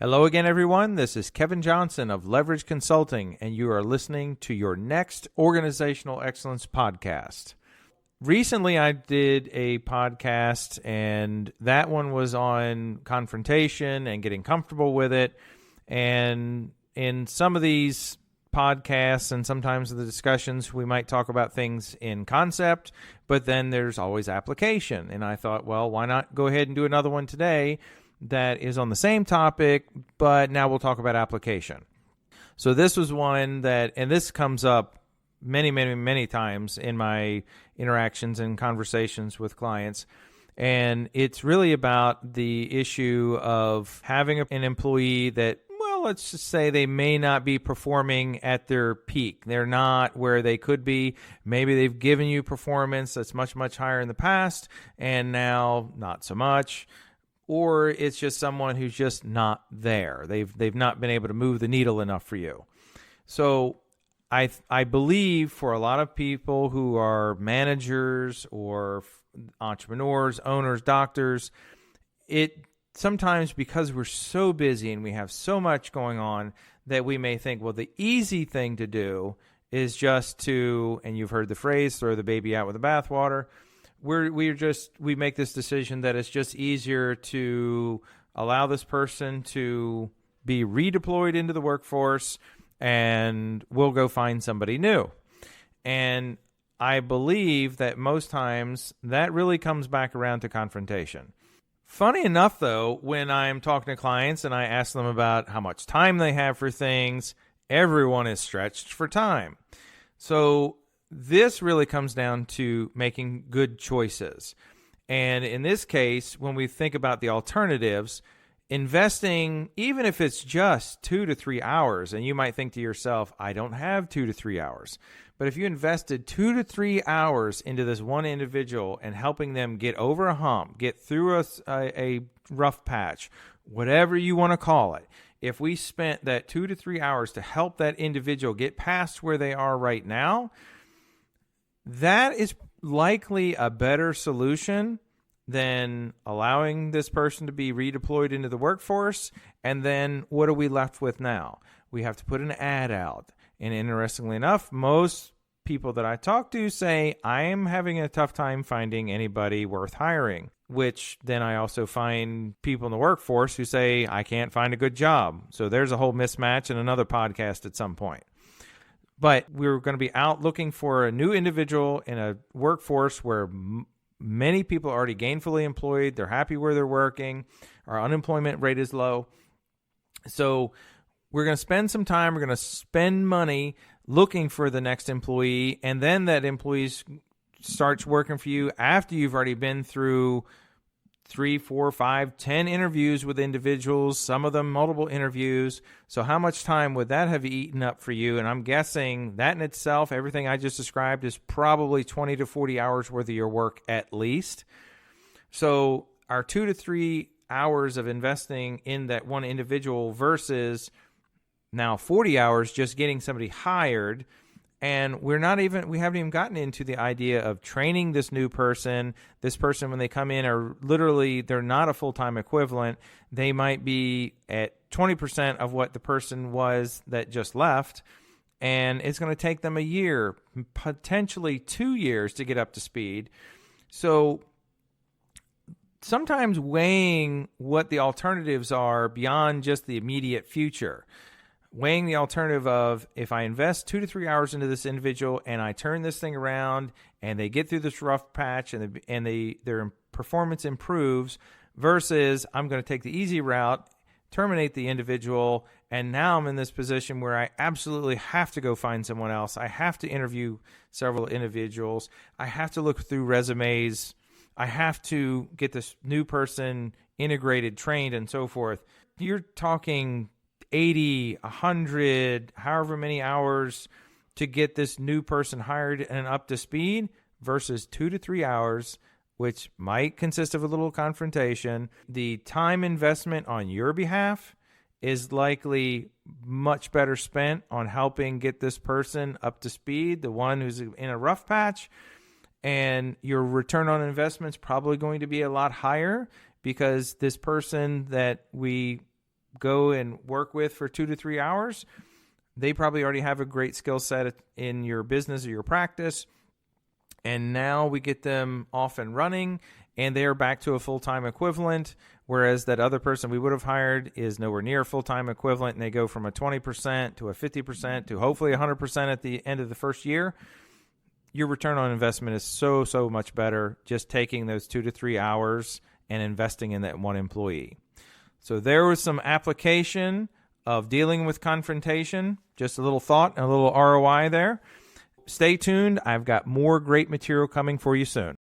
Hello again, everyone. This is Kevin Johnson of Leverage Consulting, and you are listening to your next Organizational Excellence podcast. Recently, I did a podcast, and that one was on confrontation and getting comfortable with it. And in some of these podcasts and sometimes in the discussions, we might talk about things in concept, but then there's always application. And I thought, well, why not go ahead and do another one today that is on the same topic, but now we'll talk about application. So this was one that, and this comes up many times in my interactions and conversations with clients. And it's really about the issue of having an employee that, well, let's just say they may not be performing at their peak. They're not where they could be. Maybe they've given you performance that's much higher in the past, and now not so much. Or it's just someone who's just not there. They've not been able to move the needle enough for you. So I believe for a lot of people who are managers or entrepreneurs, owners, doctors, it sometimes, because we're so busy and we have so much going on, that we may think, well, the easy thing to do is just to, and you've heard the phrase, throw the baby out with the bathwater. We make this decision that it's just easier to allow this person to be redeployed into the workforce, and we'll go find somebody new. And I believe that most times that really comes back around to confrontation. Funny enough, though, when I'm talking to clients and I ask them about how much time they have for things, everyone is stretched for time. So this really comes down to making good choices. And in this case, when we think about the alternatives, investing, even if it's just 2 to 3 hours, and you might think to yourself, I don't have 2 to 3 hours. But if you invested 2 to 3 hours into this one individual and helping them get over a hump, get through a rough patch, whatever you want to call it, if we spent that 2 to 3 hours to help that individual get past where they are right now, that is likely a better solution than allowing this person to be redeployed into the workforce. And then what are we left with now? We have to put an ad out. And interestingly enough, most people that I talk to say, I am having a tough time finding anybody worth hiring, which then I also find people in the workforce who say, I can't find a good job. So there's a whole mismatch in another podcast at some point. But we're going to be out looking for a new individual in a workforce where many people are already gainfully employed. They're happy where they're working. Our unemployment rate is low. So we're going to spend some time. We're going to spend money looking for the next employee. And then that employee starts working for you after you've already been through 3, 4, 5, 10 interviews with individuals, some of them multiple interviews. So how much time would that have eaten up for you? And I'm guessing that in itself, everything I just described, is probably 20 to 40 hours worth of your work at least. So our 2 to 3 hours of investing in that one individual versus now 40 hours just getting somebody hired. And we haven't even gotten into the idea of training this new person. This person, when they come in, they're not a full-time equivalent. They might be at 20% of what the person was that just left. And it's going to take them a year, potentially 2 years to get up to speed. So sometimes weighing what the alternatives are beyond just the immediate future. Weighing the alternative of, if I invest 2 to 3 hours into this individual and I turn this thing around and they get through this rough patch and their performance improves, versus I'm going to take the easy route, terminate the individual, and now I'm in this position where I absolutely have to go find someone else. I have to interview several individuals. I have to look through resumes. I have to get this new person integrated, trained, and so forth. You're talking 80, 100, however many hours to get this new person hired and up to speed, versus 2 to 3 hours, which might consist of a little confrontation. The time investment on your behalf is likely much better spent on helping get this person up to speed, the one who's in a rough patch, and your return on investment is probably going to be a lot higher, because this person that we go and work with for 2 to 3 hours, they probably already have a great skill set in your business or your practice. And now we get them off and running, and they are back to a full-time equivalent, whereas that other person we would have hired is nowhere near a full-time equivalent, and they go from a 20% to a 50% to hopefully 100% at the end of the first year. Your return on investment is so much better just taking those 2 to 3 hours and investing in that one employee. So there was some application of dealing with confrontation, just a little thought and a little ROI there. Stay tuned. I've got more great material coming for you soon.